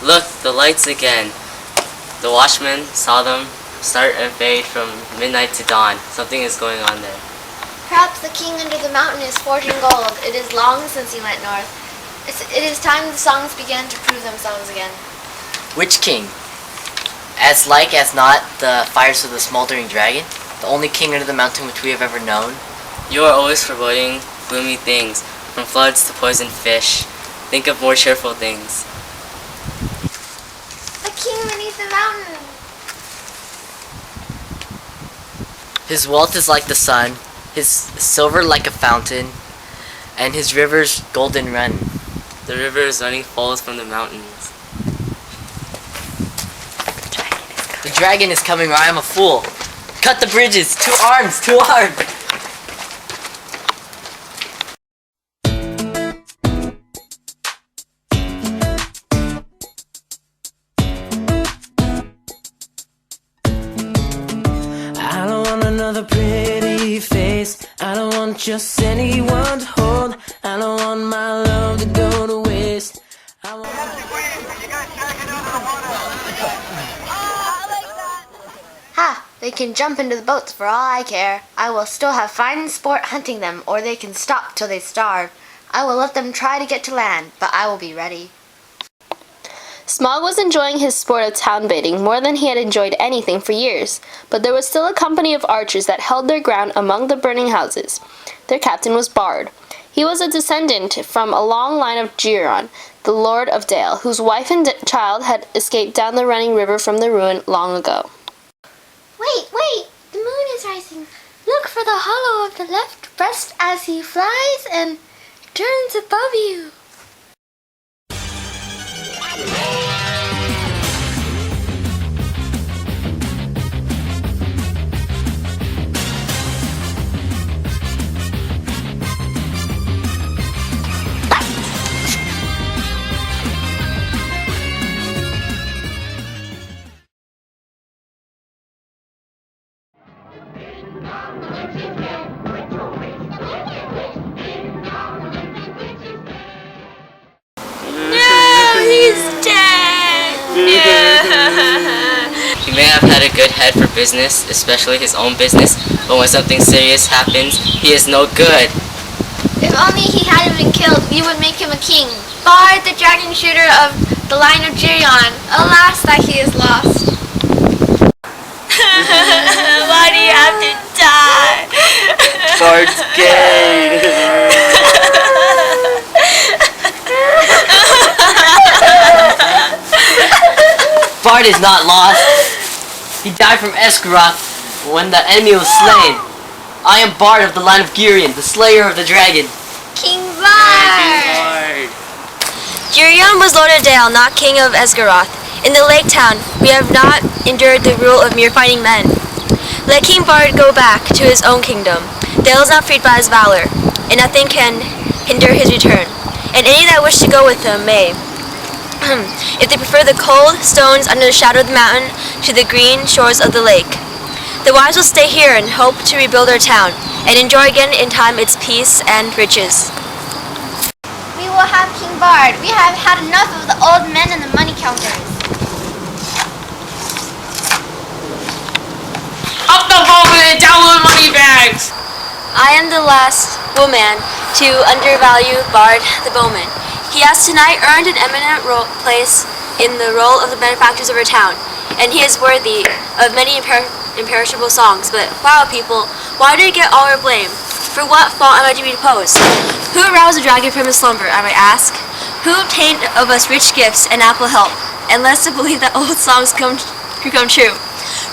Look, the lights again. The watchman saw them start and fade from midnight to dawn. Something is going on there. Perhaps the king under the mountain is forging gold. It is long since he went north. It is time the songs began to prove themselves again. Which king? As like as not the fires of the smoldering dragon? The only king under the mountain which we have ever known? You are always foreboding gloomy things, from floods to poisoned fish. Think of more cheerful things. A king beneath the mountain. His wealth is like the sun, his silver like a fountain, and his rivers golden run. The river is running falls from the mountains. The dragon is coming or I am a fool. Cut the bridges! 2 arms! 2 arms! I don't want another pretty face. I don't want just anyone to hold. I don't want my love to go to waste. I want... Ha! They can jump into the boats for all I care. I will still have fine sport hunting them, or they can stop till they starve. I will let them try to get to land, but I will be ready. Smog was enjoying his sport of town baiting more than he had enjoyed anything for years, but there was still a company of archers that held their ground among the burning houses. Their captain was Bard. He was a descendant from a long line of Giron, the Lord of Dale, whose wife and child had escaped down the running river from the ruin long ago. Wait! The moon is rising. Look for the hollow of the left breast as he flies and turns above you. He may have had a good head for business, especially his own business, but when something serious happens, he is no good. If only he hadn't been killed, we would make him a king. Bard, the dragon shooter of the line of Girion. Alas that he is lost. Why do you have to die? Bard's gay. Bard is not lost. He died from Esgaroth when the enemy was slain. I am Bard of the line of Girion, the slayer of the dragon. King Bard! Girion was Lord of Dale, not king of Esgaroth. In the lake town, we have not endured the rule of mere fighting men. Let King Bard go back to his own kingdom. Dale is not freed by his valor, and nothing can hinder his return. And any that wish to go with him may. If they prefer the cold stones under the shadow of the mountain to the green shores of the lake. The wise will stay here and hope to rebuild our town, and enjoy again in time its peace and riches. We will have King Bard. We have had enough of the old men and the money counters. Up the bowman and down with money bags! I am the last woman to undervalue Bard the bowman. He has tonight earned an eminent place in the roll of the benefactors of our town, and he is worthy of many imperishable songs. But wow, people, why do you get all our blame? For what fault am I to be deposed? Who aroused the dragon from his slumber, I might ask? Who obtained of us rich gifts and ample help, and led us to believe that old songs come true?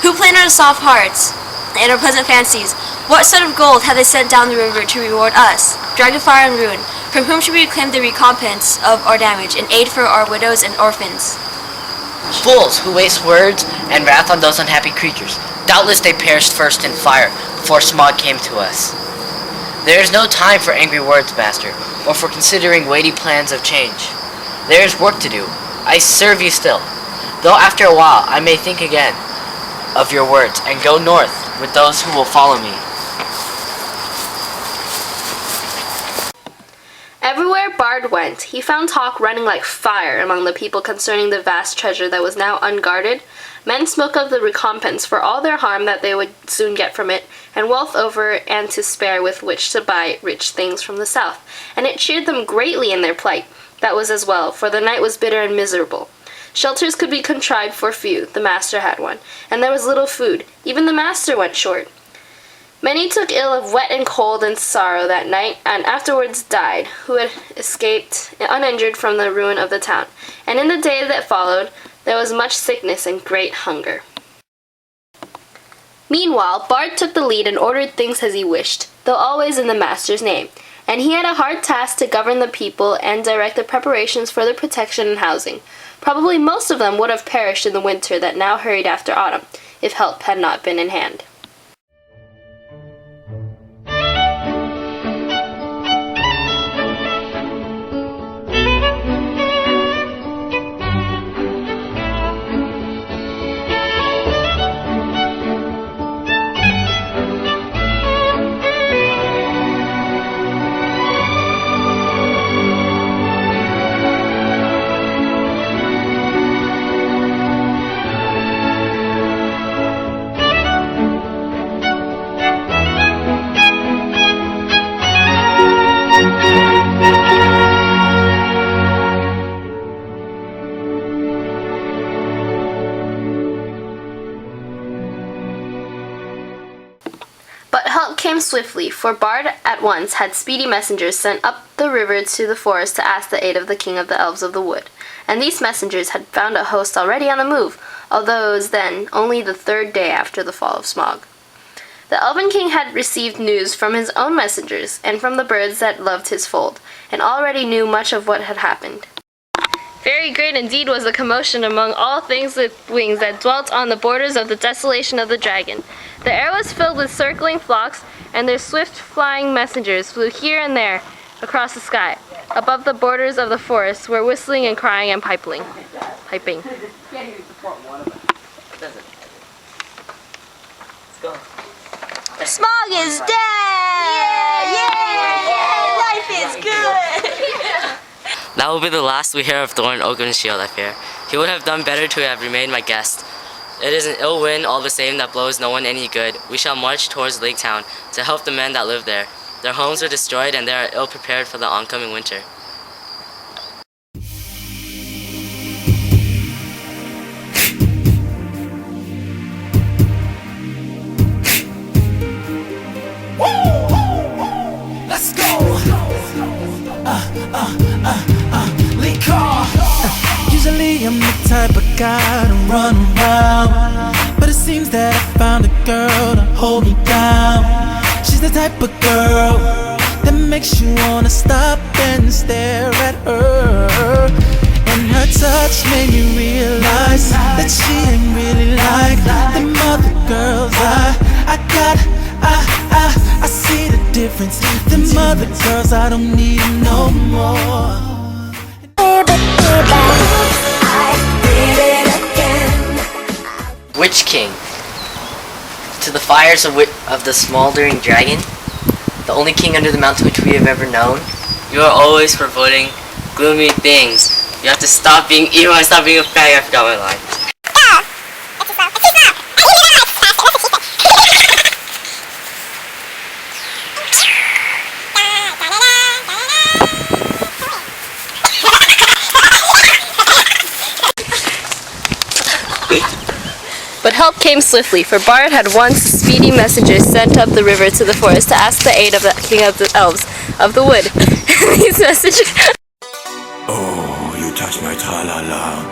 Who planted our soft hearts and our pleasant fancies? What sort of gold have they sent down the river to reward us, dragonfire and ruin? From whom should we claim the recompense of our damage and aid for our widows and orphans? Fools who waste words and wrath on those unhappy creatures. Doubtless they perished first in fire before Smog came to us. There is no time for angry words, master, or for considering weighty plans of change. There is work to do. I serve you still, though after a while I may think again of your words and go north with those who will follow me. Everywhere Bard Bard went, he found talk running like fire among the people concerning the vast treasure that was now unguarded. Men spoke of the recompense for all their harm that they would soon get from it, and wealth over and to spare with which to buy rich things from the south. And it cheered them greatly in their plight. That was as well, for the night was bitter and miserable. Shelters could be contrived for few, the master had one, and there was little food. Even the master went short. Many took ill of wet and cold and sorrow that night, and afterwards died, who had escaped uninjured from the ruin of the town. And in the day that followed, there was much sickness and great hunger. Meanwhile, Bard took the lead and ordered things as he wished, though always in the master's name. And he had a hard task to govern the people and direct the preparations for their protection and housing. Probably most of them would have perished in the winter that now hurried after autumn, if help had not been in hand. But help came swiftly, for Bard at once had speedy messengers sent up the river to the forest to ask the aid of the king of the elves of the wood. And these messengers had found a host already on the move, although it was then only the third day after the fall of Smog. The Elven King had received news from his own messengers, and from the birds that loved his fold, and already knew much of what had happened. Very great indeed was the commotion among all things with wings that dwelt on the borders of the desolation of the dragon. The air was filled with circling flocks, and their swift flying messengers flew here and there across the sky. Above the borders of the forest were whistling and crying and piping. Smog is dead! Yay! Life is good! That will be the last we hear of Thorn Oakenshield, I fear. He would have done better to have remained my guest. It is an ill wind all the same that blows no one any good. We shall march towards Lake Town to help the men that live there. Their homes are destroyed and they are ill prepared for the oncoming winter. Let's go. Lead car. Usually I'm the type of guy to run around, but it seems that I found a girl to hold me down. She's the type of girl that makes you wanna stop and stare at her. And her touch made me realize that she ain't really like them other girls I see the difference. Them other girls, I don't need them no more. Witch King. To the fires of the smoldering dragon, the only king under the mountain which we have ever known. You are always foreboding gloomy things. You have to stop being evil and stop being a fag. I forgot my line. But help came swiftly, for Bard had once speedy messengers sent up the river to the forest to ask the aid of the king of the elves of the wood. These messages... Oh, you touch my tra-la-la.